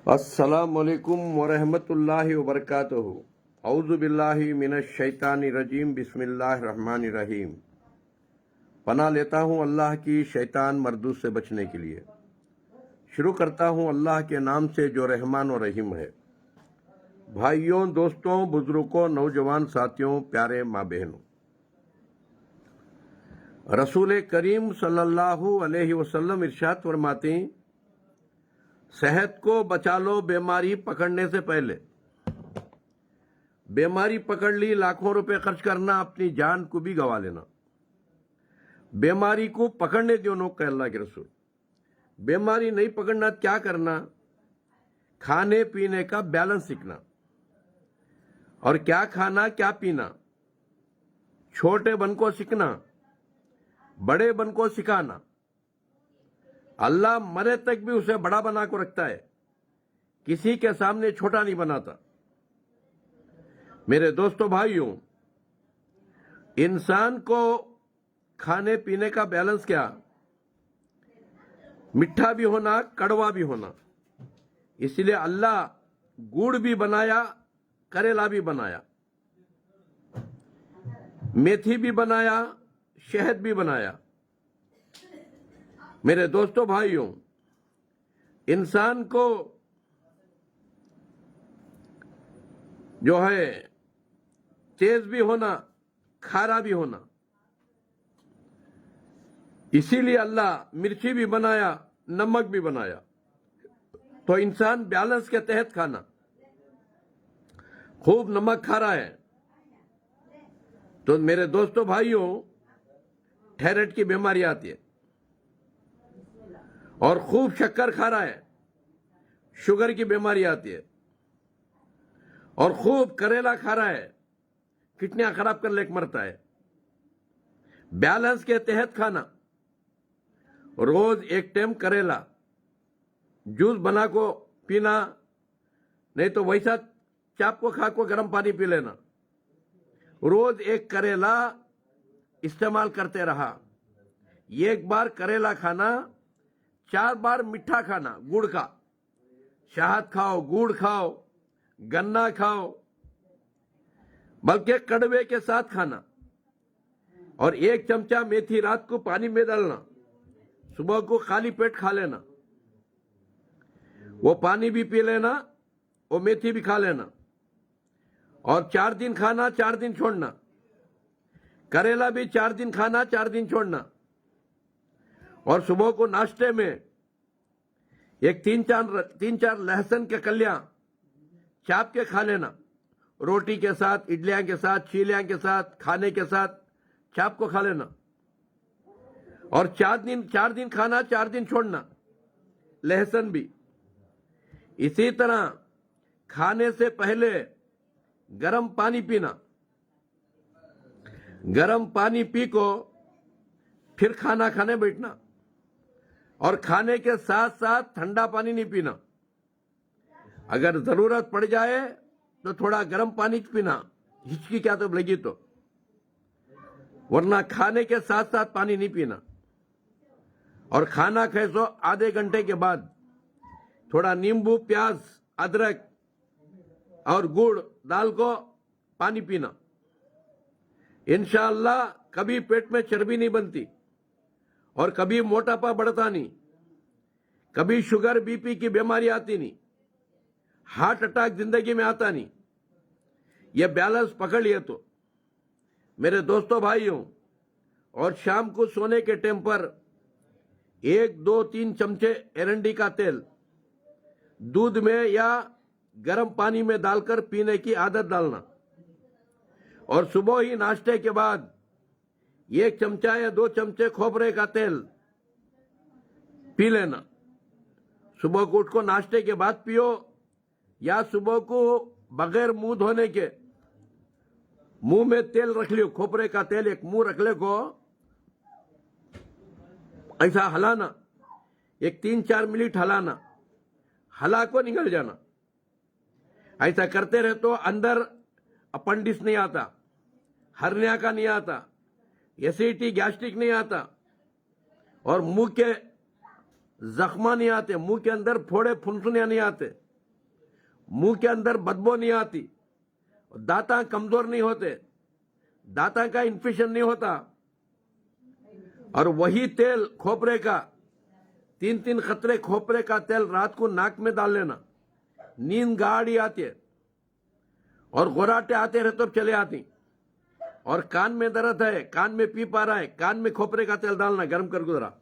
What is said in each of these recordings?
السلام علیکم ورحمۃ اللہ وبرکاتہ۔ اعوذ باللہ من الشیطان الرجیم، بسم اللہ الرحمن الرحیم۔ پناہ لیتا ہوں اللہ کی شیطان مردود سے بچنے کے لیے۔ شروع کرتا ہوں اللہ کے نام سے جو رحمان و رحیم ہے۔ بھائیوں، دوستوں، بزرگوں، نوجوان ساتھیوں، پیارے ماں بہنوں، رسول کریم صلی اللہ علیہ وسلم ارشاد فرماتے ہیں، صحت کو بچا لو بیماری پکڑنے سے پہلے۔ بیماری پکڑ لی، لاکھوں روپے خرچ کرنا، اپنی جان کو بھی گوا لینا۔ بیماری کو پکڑنے دونوں کہ اللہ کے رسول، بیماری نہیں پکڑنا کیا کرنا؟ کھانے پینے کا بیلنس سیکھنا، اور کیا کھانا کیا پینا، چھوٹے بن کو سیکھنا، بڑے بن کو سکھانا۔ اللہ مرے تک بھی اسے بڑا بنا کو رکھتا ہے، کسی کے سامنے چھوٹا نہیں بناتا۔ میرے دوستو بھائیوں، انسان کو کھانے پینے کا بیلنس کیا؟ میٹھا بھی ہونا، کڑوا بھی ہونا۔ اس لیے اللہ گڑ بھی بنایا، کریلا بھی بنایا، میتھی بھی بنایا، شہد بھی بنایا۔ میرے دوستو بھائیوں، انسان کو جو ہے تیز بھی ہونا، کھارا بھی ہونا۔ اسی لیے اللہ مرچی بھی بنایا، نمک بھی بنایا۔ تو انسان بیلنس کے تحت کھانا۔ خوب نمک کھا رہا ہے تو میرے دوستو بھائیوں تھائرائیڈ کی بیماری آتی ہے، اور خوب شکر کھا رہا ہے، شوگر کی بیماری آتی ہے، اور خوب کریلا کھا رہا ہے، کڈنیاں خراب کر لے کے مرتا ہے۔ بیلنس کے تحت کھانا، روز ایک ٹائم کریلا جوس بنا کو پینا، نہیں تو ویسا چاپ کو کھا کو گرم پانی پی لینا۔ روز ایک کریلا استعمال کرتے رہا۔ ایک بار کریلا کھانا، 4 بار میٹھا کھانا، گڑ کا، شہد کھاؤ، گڑ کھاؤ، گنا کھاؤ، بلکہ کڑوے کے ساتھ کھانا۔ اور 1 چمچہ میتھی رات کو پانی میں ڈالنا، صبح کو خالی پیٹ کھا لینا۔ وہ پانی بھی پی لینا، وہ میتھی بھی کھا لینا، اور 4 دن کھانا، 4 دن چھوڑنا۔ کریلا بھی 4 دن کھانا، 4 دن چھوڑنا۔ اور صبح کو ناشتے میں ایک 3-4 لہسن کے کلیاں چاپ کے کھا لینا، روٹی کے ساتھ، اڈلیاں کے ساتھ، چیلیاں کے ساتھ، کھانے کے ساتھ چاپ کو کھا لینا۔ اور 4 دن کھانا، 4 دن چھوڑنا، لہسن بھی۔ اسی طرح کھانے سے پہلے گرم پانی پینا، گرم پانی پی کو پھر کھانا کھانے بیٹھنا، اور کھانے کے ساتھ ساتھ ٹھنڈا پانی نہیں پینا۔ اگر ضرورت پڑ جائے تو تھوڑا گرم پانی پینا، ہچکی کیا تو لگی تو، ورنہ کھانے کے ساتھ ساتھ پانی نہیں پینا۔ اور کھانا کھائے سو آدھے گھنٹے کے بعد تھوڑا نیمبو، پیاز، ادرک اور گڑ ڈال کو پانی پینا۔ انشاءاللہ کبھی پیٹ میں چربی نہیں بنتی، اور کبھی موٹاپا بڑھتا نہیں، کبھی شوگر بی پی کی بیماری آتی نہیں، ہارٹ اٹیک زندگی میں آتا نہیں۔ یہ بیلنس پکڑ لیے تو میرے دوستو بھائیوں، اور شام کو سونے کے ٹائم پر 1 2 3 چمچے ایرنڈی کا تیل دودھ میں یا گرم پانی میں ڈال کر پینے کی عادت ڈالنا۔ اور صبح ہی ناشتے کے بعد 1 چمچہ یا 2 چمچے کھوپرے کا تیل پی لینا۔ صبح کو اٹھ کو ناشتے کے بعد پیو، یا صبح کو بغیر منہ دھونے کے منہ میں تیل رکھ لیو، کھوپرے کا تیل ایک منہ رکھ لے کو ایسا ہلانا، ایک 3-4 منٹ ہلانا، ہلا کو نکل جانا۔ ایسا کرتے رہے تو اندر اپنڈس نہیں آتا، ہرنیا کا نہیں آتا، ایسیڈیٹی گیسٹرک نہیں آتا، اور منہ کے زخمہ نہیں آتے، منہ کے اندر پھوڑے پھنسنیاں نہیں آتے۔ मुंह के अंदर बदबू नहीं आती, दांत कमजोर नहीं होते, दांत का इन्फेक्शन नहीं होता। और वही तेल खोपरे का 3-3 खतरे खोपरे का तेल रात को नाक में डाल लेना, नींद गाढ़ी आती है और गोराटे आते रहे तो चले आती। और कान में दर्द है, कान में पी पा रहा है, कान में खोपरे का तेल डालना, गर्म कर गुजरा,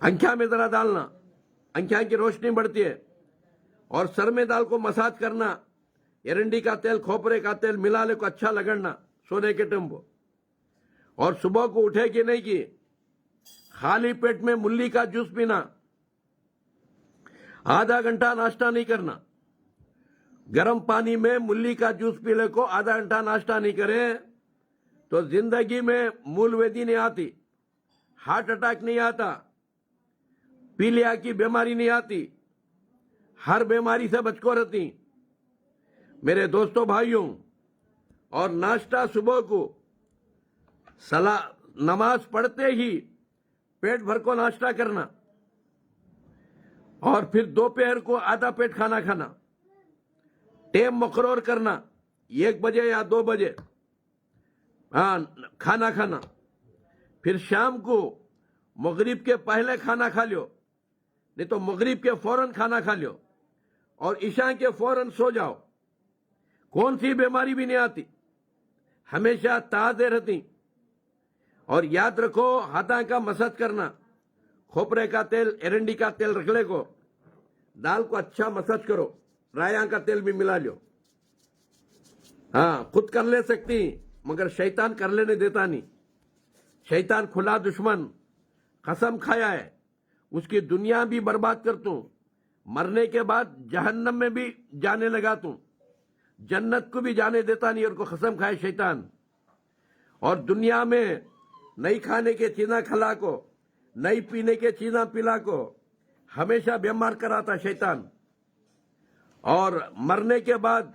अंख्या में जरा डालना, अंख्या की रोशनी बढ़ती है। और सर में दाल को मसाज करना, एरंडी का तेल खोपरे का तेल मिला ले को अच्छा लगना सोने के टाइम को। और सुबह को उठे कि नहीं कि खाली पेट में मुल्ली का जूस पीना, आधा घंटा नाश्ता नहीं करना, गर्म पानी में मुल्ली का जूस पीले को आधा घंटा नाश्ता नहीं करे तो जिंदगी में मूल वेदी नहीं आती, हार्ट अटैक नहीं आता, पीलिया की बीमारी नहीं आती, हर बीमारी से बचको रहती। मेरे दोस्तों भाइयों, और नाश्ता सुबह को नमाज पढ़ते ही पेट भर को नाश्ता करना और फिर दोपहर को आधा पेट खाना खाना, टेम मुकर्रर करना 1 बजे या 2 बजे खाना खाना। फिर शाम को मगरिब के पहले खाना खा लियो, नहीं तो मगरिब के फौरन खाना खा लियो और ईशा के फौरन सो जाओ। कौन सी बीमारी भी नहीं आती, हमेशा ताजे रहती। और याद रखो, हाथा का मसाज करना, खोपरे का तेल एरंडी का तेल रखले को दाल को अच्छा मसाज करो, राया का तेल भी मिला लो। हाँ, खुद कर ले सकती मगर शैतान कर लेने देता नहीं। शैतान खुला दुश्मन, कसम खाया है उसकी दुनिया भी बर्बाद कर तू, मरने के बाद जहन्नम में भी जाने लगा तू, जन्नत को भी जाने देता नहीं। और को कसम खाए शैतान। और दुनिया में नहीं खाने के चीज़ा खिला को, नहीं पीने के चीज़ा पिला को हमेशा बीमार कराता शैतान। और मरने के बाद,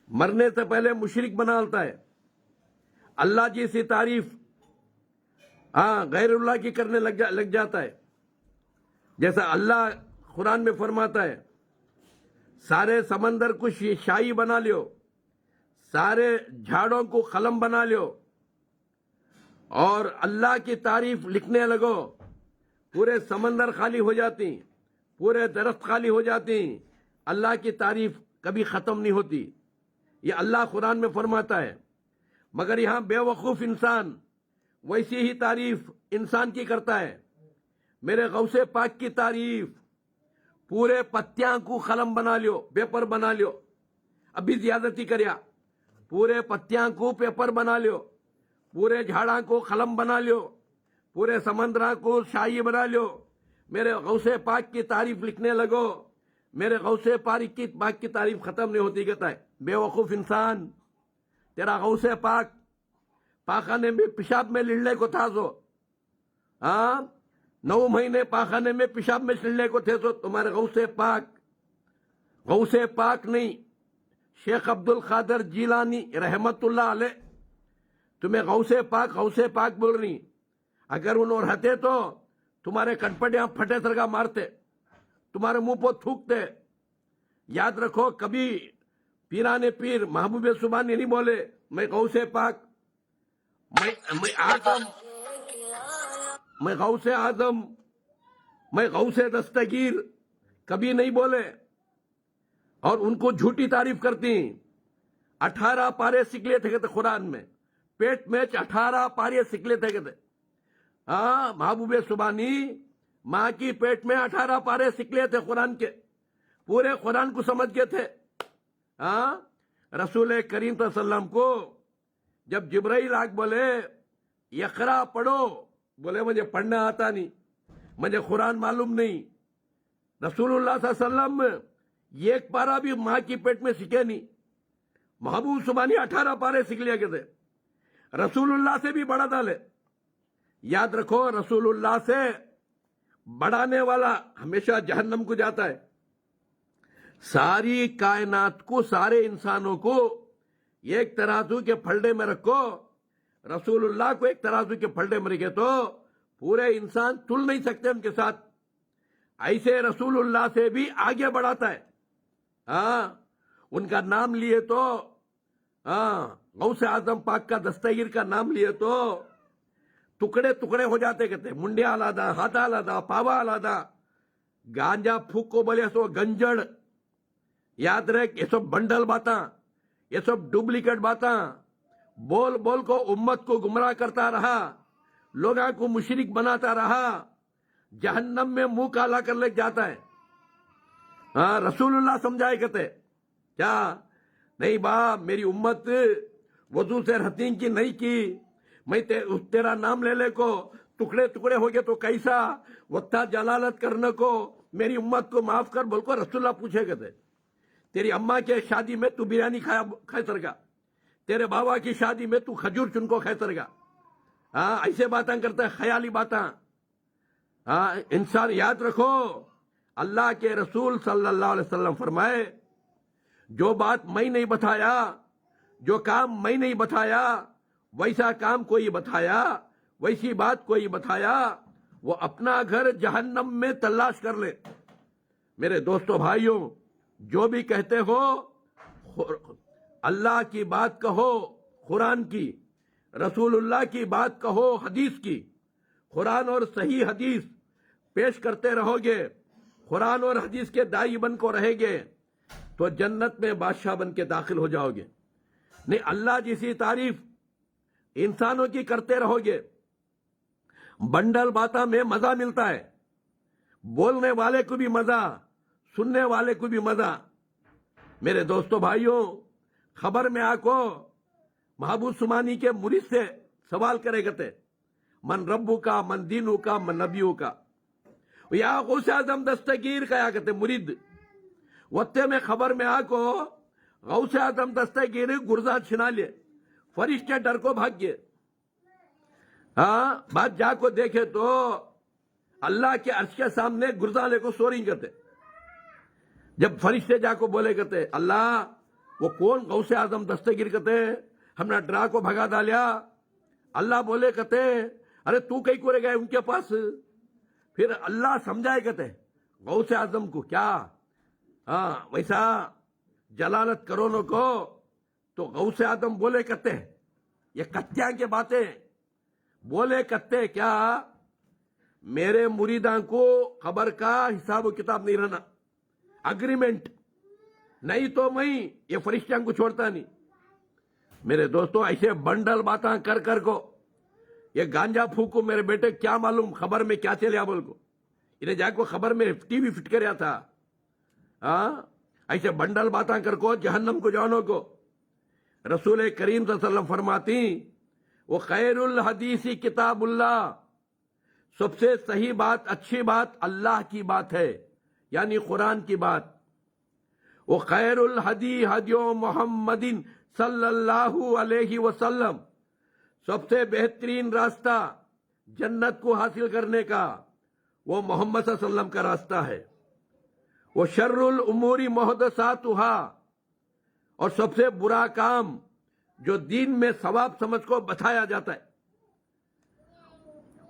मरने से पहले मुशरिक बनाता है, अल्लाह जी से तारीफ गैरुल्लाह की करने लग जाता है। जैसा अल्लाह कुरान में फरमाता है, सारे समंदर को शाही बना लियो, सारे झाड़ों को कलम बना लियो और अल्लाह की तारीफ लिखने लगो, पूरे समंदर खाली हो जाती, पूरे दरख्त खाली हो जाती, अल्लाह की तारीफ कभी खत्म नहीं होती। ये अल्लाह कुरान में फरमाता है। मगर यहां बेवकूफ इंसान वैसी ही तारीफ इंसान की करता है। मेरे गौसे पाक की तारीफ, पूरे पत्तियां को कलम बना लियो, पेपर बना लियो, अभी ज्यादती करया, पूरे पत्तियां को पेपर बना लियो, पूरे झाड़ा को कलम बना लियो, पूरे समंदरा को शाही बना लियो, मेरे गौसे पाक की तारीफ लिखने लगो। मेरे गौसे पाक की तारीफ खत्म नहीं होती। कहता है बेवकूफ इंसान, तेरा गौसे पाक पाखाने में पेशाब में लिड़ने को था सो, 9 महीने पाखाने में पेशाब में लिड़ने को थे सो तुम्हारे गौसे पाक नहीं, शेख अब्दुल कादिर जिलानी रहमतुल्लाह अलैह तुम्हें गौसे पाक बोल रही। अगर उन्होंने रहते तो तुम्हारे कटपटियां फटे सरगा मारते, तुम्हारे मुंह पर थूकते। याद रखो, कभी पीराने पीर महबूब सुबानी नहीं बोले मैं गौसे पाक, मैं आदम, मैं गौसे आदम, मैं गौसे दस्तगीर, कभी नहीं बोले। और उनको झूठी तारीफ करती। 18 पारे सिकले थे कहते कुरान में, पेट में 18 पारे सिकले थे कहते। महबूब सुबानी माँ की पेट में 18 पारे सिकले थे कुरान के, पूरे कुरान को समझ गए थे। रसूल करीम सल्लम को जब जिब्राइल आग बोले यकरा पढ़ो, बोले मुझे पढ़ना आता नहीं, मुझे कुरान मालूम नहीं। रसूलुल्लाह सल्लम एक पारा भी माँ की पेट में सीखे नहीं। महबूब सुबानी 18 पारे सीख लिया कहते, रसूलुल्लाह से भी बड़ा डाले। याद रखो, रसूलुल्लाह से बढ़ाने वाला हमेशा जहन्नम को जाता है। सारी कायनात को, सारे इंसानों को एक तराजू के फलडे में रखो, रसूलुल्लाह को एक तराजू के फलडे में रखे तो पूरे इंसान तुल नहीं सकते उनके साथ। ऐसे रसूलुल्लाह से भी आगे बढ़ाता है। हाँ, उनका नाम लिए तो गौसे आजम पाक का दस्तगीर का नाम लिए तो टुकड़े टुकड़े हो जाते कहते, मुंडिया आलादा, हाथ आलादा, पावा आलादा, गांजा फूक को बोले सो गंजड़। याद रहे, ये सब बंडल बाता, ये सब डुप्लीकेट बाता, बोल बोल को उम्मत को गुमराह करता रहा, लोगों को मुशरिक बनाता रहा, जहन्नम में मुंह काला कर ले जाता है। हाँ, रसूलुल्लाह समझाए कहते क्या, नहीं बा, मेरी उम्मत वजू से रतीन की नहीं की, मैं तेरा नाम ले ले को टुकड़े टुकड़े हो गए तो कैसा, वत्ता जलालत करने को मेरी उम्मत को माफ कर बोल को रसूलुल्लाह पूछे कहते, तेरी अम्मा के शादी में तू बिरयानी खाए सरगा, तेरे बाबा की शादी में तू खजूर चुनको खाए सरगा। हाँ, ऐसे बातें करता है, ख्याली बातें। हाँ, इंसान याद रखो, अल्लाह के रसूल सल्लल्लाहु अलैहि वसल्लम फरमाए, जो बात मैं नहीं बताया, जो काम मैं नहीं बताया, वैसा काम कोई बताया, वैसी बात कोई बताया, वो अपना घर जहन्नम में तलाश कर ले। मेरे दोस्तों भाइयों, जो भी कहते हो, अल्लाह की बात कहो, कुरान की, रसूलुल्लाह की बात कहो, हदीस की, कुरान और सही हदीस पेश करते रहोगे, कुरान और हदीस के दाई बन को रहेंगे, तो जन्नत में बादशाह बन के दाखिल हो जाओगे। नहीं, अल्लाह जैसी तारीफ इंसानों की करते रहोगे, बंडल बाता में मजा मिलता है, बोलने वाले को भी मजा, सुनने वाले को भी मजा। मेरे दोस्तों भाइयों, खबर में आको महबूब सुमानी के मुरीद से सवाल करे कहते, मन रब्बू का, मन दीनू का, मन नबियू का, या गौसे आजम दस्तगीर का या कहते मुरीद वत्ते में खबर में आको गौसे आजम दस्तगीर गुर्जा छिना लिए, फरिश्ते डर को भाग गए। हाँ, बात जाको देखे तो अल्लाह के अर्श के सामने गुर्जाले को सोरी करते। जब फरिश्ते जाको बोले कहते, अल्लाह वो कौन गौसे आजम दस्तगीर कहते, हमने डरा को भगा डालिया। अल्लाह बोले कहते, अरे तू कहीं को गए उनके पास। फिर अल्लाह समझाए कहते, गौसे आजम को क्या, हाँ वैसा जलालत करो न को। तो गौसे आजम बोले कहते, ये कत्या के बातें बोले कहते क्या, मेरे मुरीदां को खबर का हिसाब किताब नहीं रहना, अग्रीमेंट नहीं तो मैं ये फरिश्तियां को छोड़ता नहीं। मेरे दोस्तों, ऐसे बंडल बातें कर कर को ये गांजा फूको, मेरे बेटे क्या मालूम खबर में क्या चलिया बोल को, इन्हें जाको खबर में टीवी फिट कर था। हाँ, ऐसे बंडल बातें कर को जहन्नम को जानो को। रसूल करीम सल्लल्लाहु अलैहि वसल्लम फरमाती, वो खैरुल हदीसी किताबुल्लाह, सबसे सही बात, अच्छी बात अल्लाह की बात है, यानी कुरान की बात। वो खैरुल हदी हदियो मोहम्मदिन सल्लल्लाहु अलैहि वसल्लम, सबसे बेहतरीन रास्ता जन्नत को हासिल करने का वो मोहम्मद सल्लल्लाहु अलैहि वसल्लम का रास्ता है। वो शर्रुल उमूरी मुहदसातुहा, और सबसे बुरा काम जो दीन में सवाब समझ को बताया जाता है,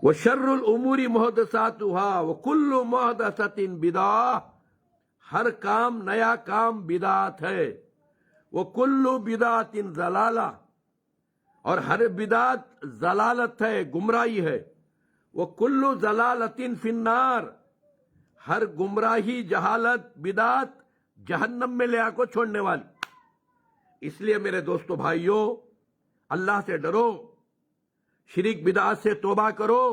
वो शर्रुल उमूरी मुहदसातुहा, वो कुल्लु मुहदसतिन बिदाह, हर काम नया काम बिदात है। वो कुल्लु बिदातिन जलाला, और हर बिदात जलालत है, गुमराही है। वो कुल्लु जलालतिन फिन्नार, हर गुमराही, जहालत, बिदात जहन्नम में ले आको छोड़ने वाली। इसलिए मेरे दोस्तों भाइयों, अल्लाह से डरो, शिरिक बिदात से तौबा करो,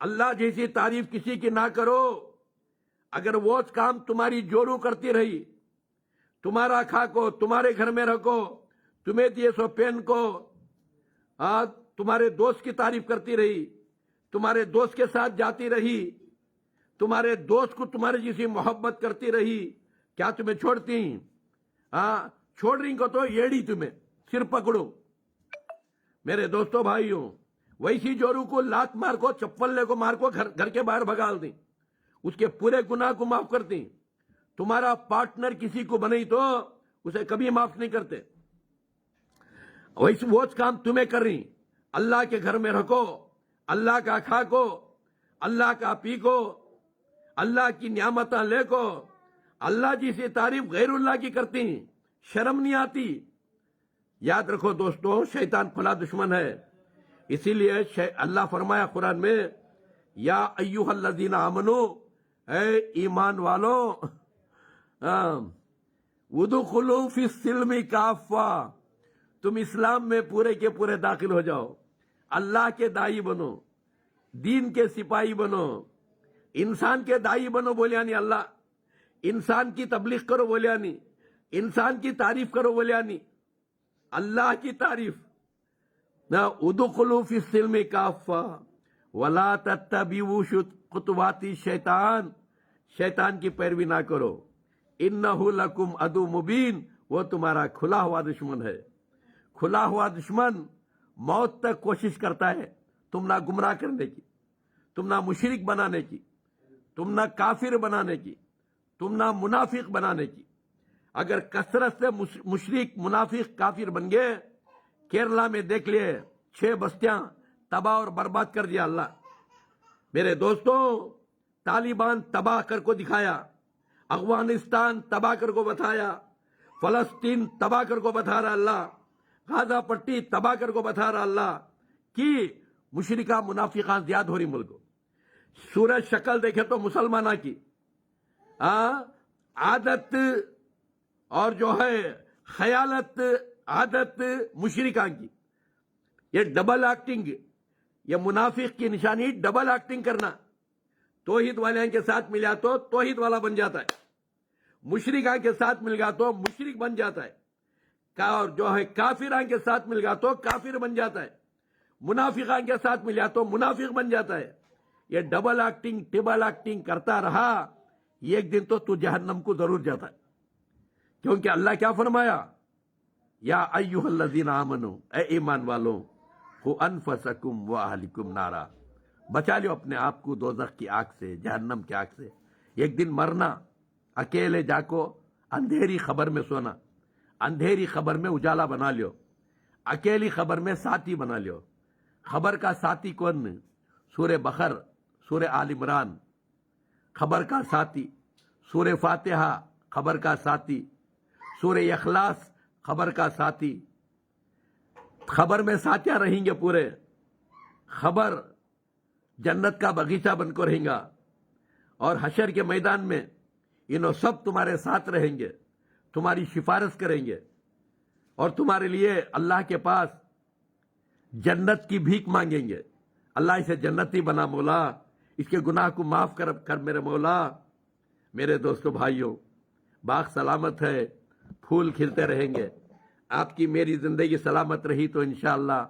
अल्लाह जैसी तारीफ किसी की ना करो। अगर वो काम तुम्हारी जोरू करती रही, तुम्हारा खा को, तुम्हारे घर में रखो, तुम्हें दिए सो पेन को, तुम्हारे दोस्त की तारीफ करती रही, तुम्हारे दोस्त के साथ जाती रही, तुम्हारे दोस्त को तुम्हारे जैसी मोहब्बत करती रही, क्या तुम्हें छोड़ती? छोड़ रही को तो येड़ी तुम्हें सिर पकड़ो। मेरे दोस्तों भाइयों, वैसी जोरू को लात मार को, चप्पल ले को मार को घर के बाहर भगाल दी, उसके पूरे गुनाह को माफ कर दी। तुम्हारा पार्टनर किसी को बने तो उसे कभी माफ नहीं करते। वैसे वो काम तुम्हें कर रही, अल्लाह के घर में रखो, अल्लाह का खा को, अल्लाह का पी को, अल्लाह की नियामत ले को, اللہ جیسی تعریف غیر اللہ کی کرتی ہیں، شرم نہیں آتی. یاد رکھو دوستو، شیطان کھلا دشمن ہے. اسی لیے اللہ فرمایا قرآن میں، یا ایھا الذین آمنو، اے ایمان والو، ادخلوا فی السلم کافہ، تم اسلام میں پورے کے پورے داخل ہو جاؤ. اللہ کے دائی بنو، دین کے سپاہی بنو. انسان کے دائی بنو بولیا نہیں اللہ، انسان کی تبلیغ کرو بولیا نہیں، انسان کی تعریف کرو بولیا نہیں، اللہ کی تعریف. ادخلوا فی السلم کافہ ولا تتبعوا خطوات الشیطان، شیطان کی پیروی نہ کرو. انہ لکم عدو مبین، وہ تمہارا کھلا ہوا دشمن ہے. کھلا ہوا دشمن موت تک کوشش کرتا ہے تم نہ گمراہ کرنے کی، تم نہ مشرک بنانے کی، تم نہ کافر بنانے کی، تم نہ منافق بنانے کی. اگر کثرت سے مشرک منافق کافر بن گئے، کیرلا میں دیکھ لیے 6 بستیاں تباہ اور برباد کر دیا اللہ. میرے دوستوں، طالبان تباہ کر کو دکھایا، افغانستان تباہ کر کو بتایا، فلسطین تباہ کر کو بتا رہا اللہ، غازہ پٹی تباہ کر کو بتا رہا اللہ کہ مشرکہ منافقہ زیاد ہو رہی ملک. سورج شکل دیکھے تو مسلمانہ کی عادت اور جو ہے خیالت عادت مشرکہ کی. یہ ڈبل ایکٹنگ، یہ منافق کی نشانی ڈبل ایکٹنگ کرنا. توحید والے کے ساتھ ملا تو توحید والا بن جاتا ہے، مشرکہ کے ساتھ مل گیا تو مشرک بن جاتا ہے، اور جو ہے کافران کے ساتھ مل گیا تو کافر بن جاتا ہے، منافقان کے ساتھ ملا تو منافق بن جاتا ہے. یہ ڈبل ایکٹنگ ٹبل ایکٹنگ کرتا رہا، ایک دن تو جہنم کو ضرور جاتا ہے. کیونکہ اللہ کیا فرمایا، یا ایھا الذین آمنو، اے ایمان والو، قوا انفسکم واہلکم نارا، بچا لو اپنے آپ کو دوزخ کی آگ سے، جہنم کی آگ سے. ایک دن مرنا، اکیلے جا کو اندھیری خبر میں سونا، اندھیری خبر میں اجالا بنا لیو، اکیلی خبر میں ساتھی بنا لیو. خبر کا ساتھی کون؟ سورہ بقر، سورہ آل عمران خبر کا ساتھی، سورہ فاتحہ خبر کا ساتھی، سورہ اخلاص خبر کا ساتھی. خبر میں ساتھیاں رہیں گے پورے. خبر جنت کا باغیچہ بن کر رہیں گا، اور حشر کے میدان میں انہوں سب تمہارے ساتھ رہیں گے، تمہاری سفارش کریں گے، اور تمہارے لیے اللہ کے پاس جنت کی بھیک مانگیں گے. اللہ اسے جنتی بنا مولا، اس کے گناہ کو معاف کر میرے مولا. میرے دوستو بھائیوں، باغ سلامت ہے، پھول کھلتے رہیں گے. آپ کی میری زندگی سلامت رہی تو انشاءاللہ